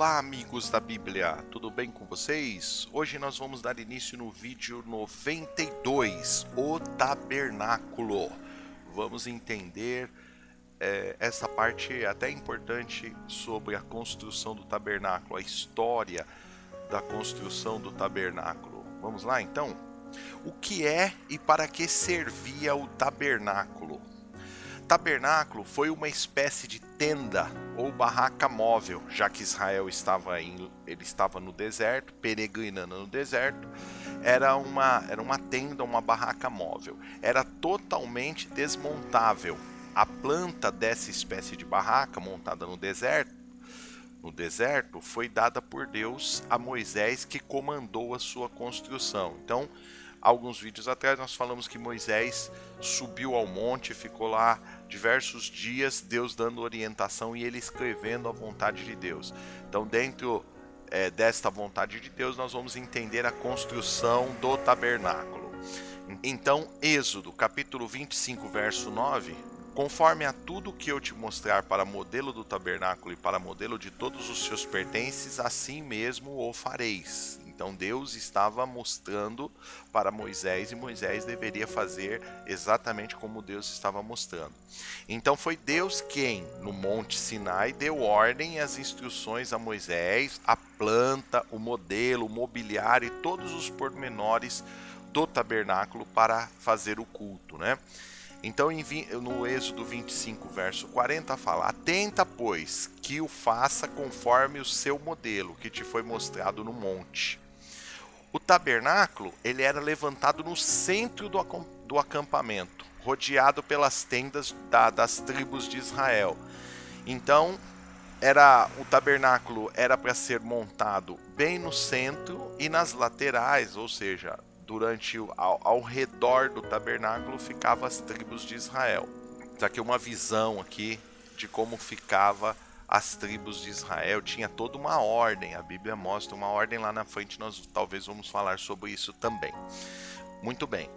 Olá, amigos da Bíblia, tudo bem com vocês? Hoje nós vamos dar início no vídeo 92, o tabernáculo. Vamos entender essa parte até importante sobre a construção do tabernáculo, a história da construção do tabernáculo. Vamos lá então? O que é e para que servia o tabernáculo? Tabernáculo foi uma espécie de tenda ou barraca móvel, já que Israel estava no deserto, peregrinando no deserto. Era uma tenda, uma barraca móvel. Era totalmente desmontável. A planta dessa espécie de barraca montada no deserto foi dada por Deus a Moisés, que comandou a sua construção. Então, alguns vídeos atrás nós falamos que Moisés subiu ao monte, ficou lá diversos dias, Deus dando orientação e ele escrevendo a vontade de Deus. Então, dentro desta vontade de Deus, nós vamos entender a construção do tabernáculo. Então, Êxodo, capítulo 25, verso 9: conforme a tudo que eu te mostrar para modelo do tabernáculo e para modelo de todos os seus pertences, assim mesmo o fareis. Então Deus estava mostrando para Moisés e Moisés deveria fazer exatamente como Deus estava mostrando. Então foi Deus quem, no Monte Sinai, deu ordem e as instruções a Moisés, a planta, o modelo, o mobiliário e todos os pormenores do tabernáculo para fazer o culto, né? Então no Êxodo 25, verso 40 fala: atenta, pois, que o faça conforme o seu modelo que te foi mostrado no monte. O tabernáculo ele era levantado no centro do acampamento, rodeado pelas tendas das tribos de Israel. Então, o tabernáculo era para ser montado bem no centro e nas laterais, ou seja, ao redor do tabernáculo ficavam as tribos de Israel. Isso aqui é uma visão aqui de como ficava as tribos de Israel. Tinha toda uma ordem, a Bíblia mostra uma ordem. Lá na frente nós talvez vamos falar sobre isso também. Muito bem.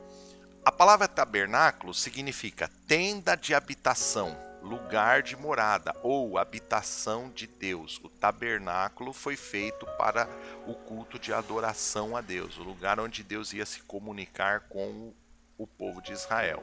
A palavra tabernáculo significa tenda de habitação, lugar de morada ou habitação de Deus. O tabernáculo foi feito para o culto de adoração a Deus, o lugar onde Deus ia se comunicar com o povo de Israel.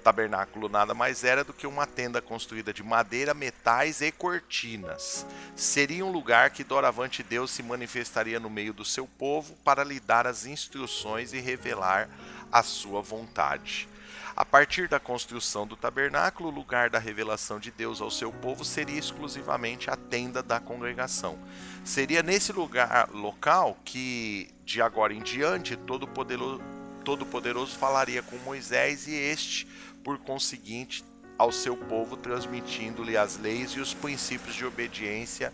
Tabernáculo nada mais era do que uma tenda construída de madeira, metais e cortinas. Seria um lugar que doravante Deus se manifestaria no meio do seu povo para lhe dar as instruções e revelar a sua vontade. A partir da construção do tabernáculo, o lugar da revelação de Deus ao seu povo seria exclusivamente a tenda da congregação. Seria nesse local que, de agora em diante, Todo-Poderoso falaria com Moisés e este, por conseguinte, ao seu povo, transmitindo-lhe as leis e os princípios de obediência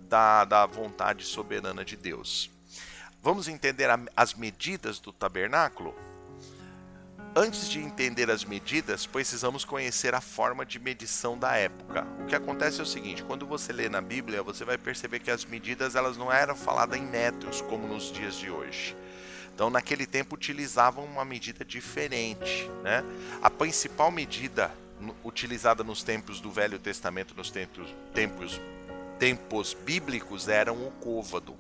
da vontade soberana de Deus. Vamos entender as medidas do tabernáculo? Antes de entender as medidas, precisamos conhecer a forma de medição da época. O que acontece é o seguinte: quando você lê na Bíblia, você vai perceber que as medidas elas não eram faladas em metros como nos dias de hoje. Então, naquele tempo, utilizavam uma medida diferente, né? A principal medida utilizada nos tempos do Velho Testamento, nos tempos bíblicos, eram o côvado.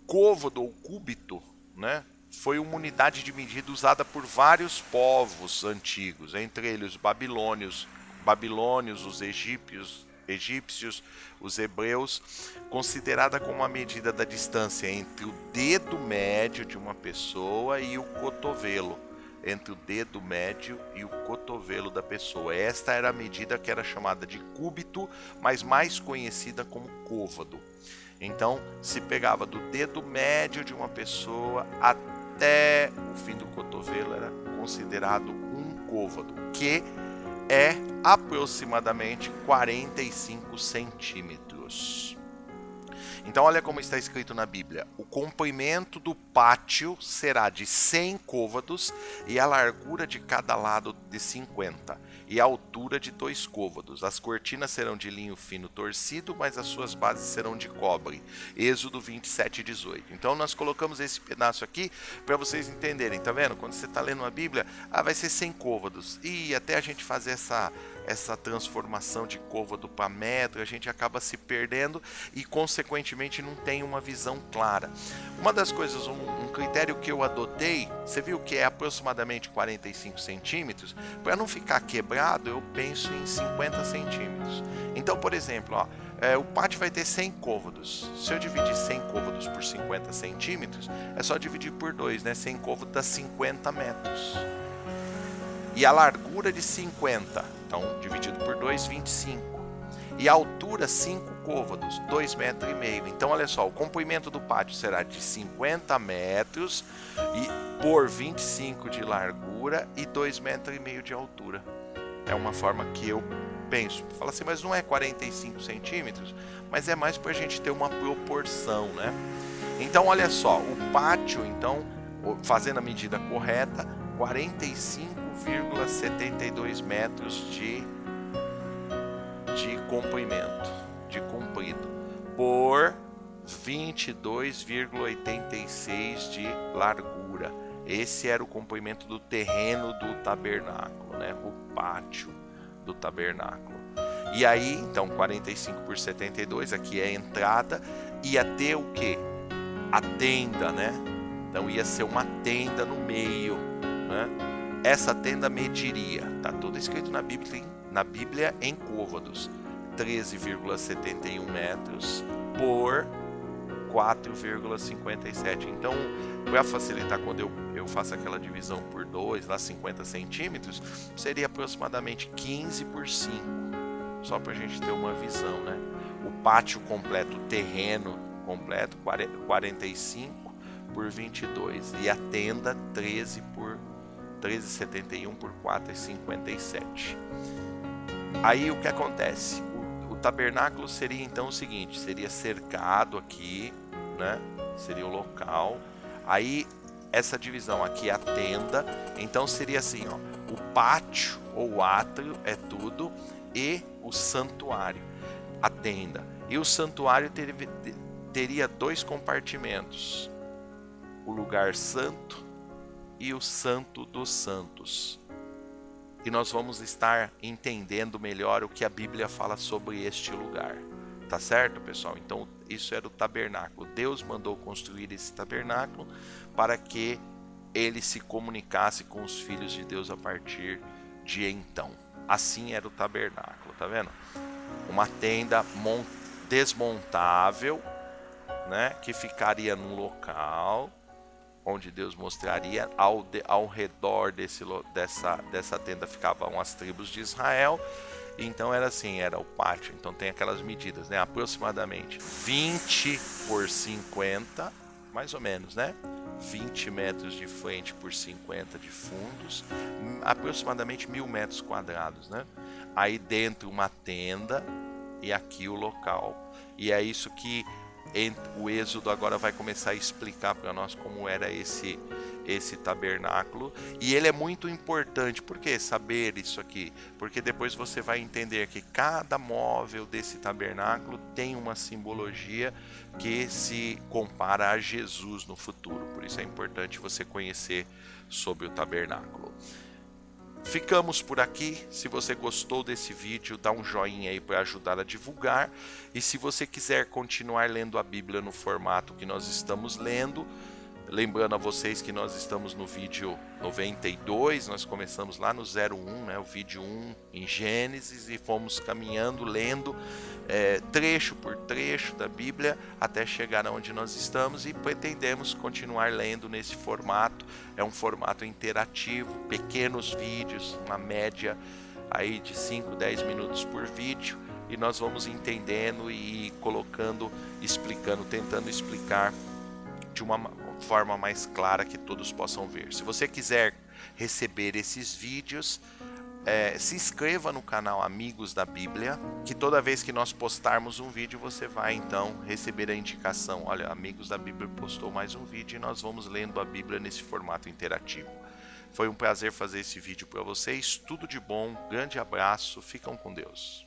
Côvado ou cúbito, né? Foi uma unidade de medida usada por vários povos antigos, entre eles os babilônios, os egípcios, os hebreus, considerada como a medida da distância entre o dedo médio de uma pessoa e o cotovelo, entre o dedo médio e o cotovelo da pessoa. Esta era a medida que era chamada de cúbito, mas mais conhecida como côvado. Então, se pegava do dedo médio de uma pessoa até o fim do cotovelo, era considerado um côvado, que é aproximadamente 45 centímetros. Então olha como está escrito na Bíblia: o comprimento do pátio será de 100 côvados e a largura de cada lado de 50 e a altura de 2 côvados. As cortinas serão de linho fino torcido, mas as suas bases serão de cobre. Êxodo 27, 18. Então nós colocamos esse pedaço aqui para vocês entenderem, tá vendo? Quando você está lendo a Bíblia, vai ser 100 côvados. E até a gente fazer essa transformação de côvado para metro, a gente acaba se perdendo e consequentemente não tem uma visão clara. Uma das coisas, um critério que eu adotei, você viu que é aproximadamente 45 centímetros, para não ficar quebrado eu penso em 50 centímetros. Então, por exemplo, ó, o pátio vai ter 100 côvados. Se eu dividir 100 côvados por 50 centímetros, é só dividir por 2, né? 100 côvados dá 50 metros. E a largura de 50, então dividido por 2, 25. E a altura, 5 côvados, 2,5 metros. Então, olha só, o comprimento do pátio será de 50 metros e por 25 de largura e 2,5 metros de altura. É uma forma que eu penso. Fala assim, mas não é 45 centímetros? Mas é mais para a gente ter uma proporção, né? Então, olha só, o pátio, então, fazendo a medida correta, 45,72 metros de comprimento, de comprido, por 22,86 de largura. Esse era o comprimento do terreno do tabernáculo, né? O pátio do tabernáculo. E aí, então, 45 por 72, aqui é a entrada, ia ter o que? A tenda, né? Então ia ser uma tenda no meio, né? Essa tenda mediria, tá tudo escrito na Bíblia em côvados, 13,71 metros por 4,57. Então, para facilitar, quando eu faço aquela divisão por 2, lá 50 centímetros, seria aproximadamente 15 por 5, só para a gente ter uma visão, né? O pátio completo, o terreno completo, 45 por 22, e a tenda 13,71 por 4,57. Aí o que acontece? O tabernáculo seria então o seguinte, seria cercado aqui, né? Seria o local. Aí essa divisão aqui é a tenda, então seria assim, ó, o pátio ou o átrio é tudo e o santuário, a tenda. E o santuário teria 2 compartimentos, o lugar santo e o santo dos santos. E nós vamos estar entendendo melhor o que a Bíblia fala sobre este lugar. Tá certo, pessoal? Então, isso era o tabernáculo. Deus mandou construir esse tabernáculo para que ele se comunicasse com os filhos de Deus a partir de então. Assim era o tabernáculo, tá vendo? Uma tenda desmontável, né, que ficaria num local onde Deus mostraria. Ao redor dessa tenda ficavam as tribos de Israel. Então era assim, era o pátio. Então tem aquelas medidas, né? Aproximadamente 20 por 50, mais ou menos, né? 20 metros de frente por 50 de fundos, aproximadamente 1.000 metros quadrados, né? Aí dentro uma tenda e aqui o local. E é isso que o Êxodo agora vai começar a explicar para nós como era esse tabernáculo. E ele é muito importante. Por que saber isso aqui? Porque depois você vai entender que cada móvel desse tabernáculo tem uma simbologia que se compara a Jesus no futuro. Por isso é importante você conhecer sobre o tabernáculo. Ficamos por aqui. Se você gostou desse vídeo, dá um joinha aí para ajudar a divulgar. E se você quiser continuar lendo a Bíblia no formato que nós estamos lendo, lembrando a vocês que nós estamos no vídeo 92, nós começamos lá no 01, né, o vídeo 1 em Gênesis, e fomos caminhando, lendo trecho por trecho da Bíblia até chegar onde nós estamos, e pretendemos continuar lendo nesse formato. É um formato interativo, pequenos vídeos, uma média aí de 5, 10 minutos por vídeo, e nós vamos entendendo e colocando, explicando, tentando explicar de uma forma mais clara que todos possam ver. Se você quiser receber esses vídeos, se inscreva no canal Amigos da Bíblia, que toda vez que nós postarmos um vídeo, você vai então receber a indicação: olha, Amigos da Bíblia postou mais um vídeo, e nós vamos lendo a Bíblia nesse formato interativo. Foi um prazer fazer esse vídeo para vocês. Tudo de bom, grande abraço, ficam com Deus.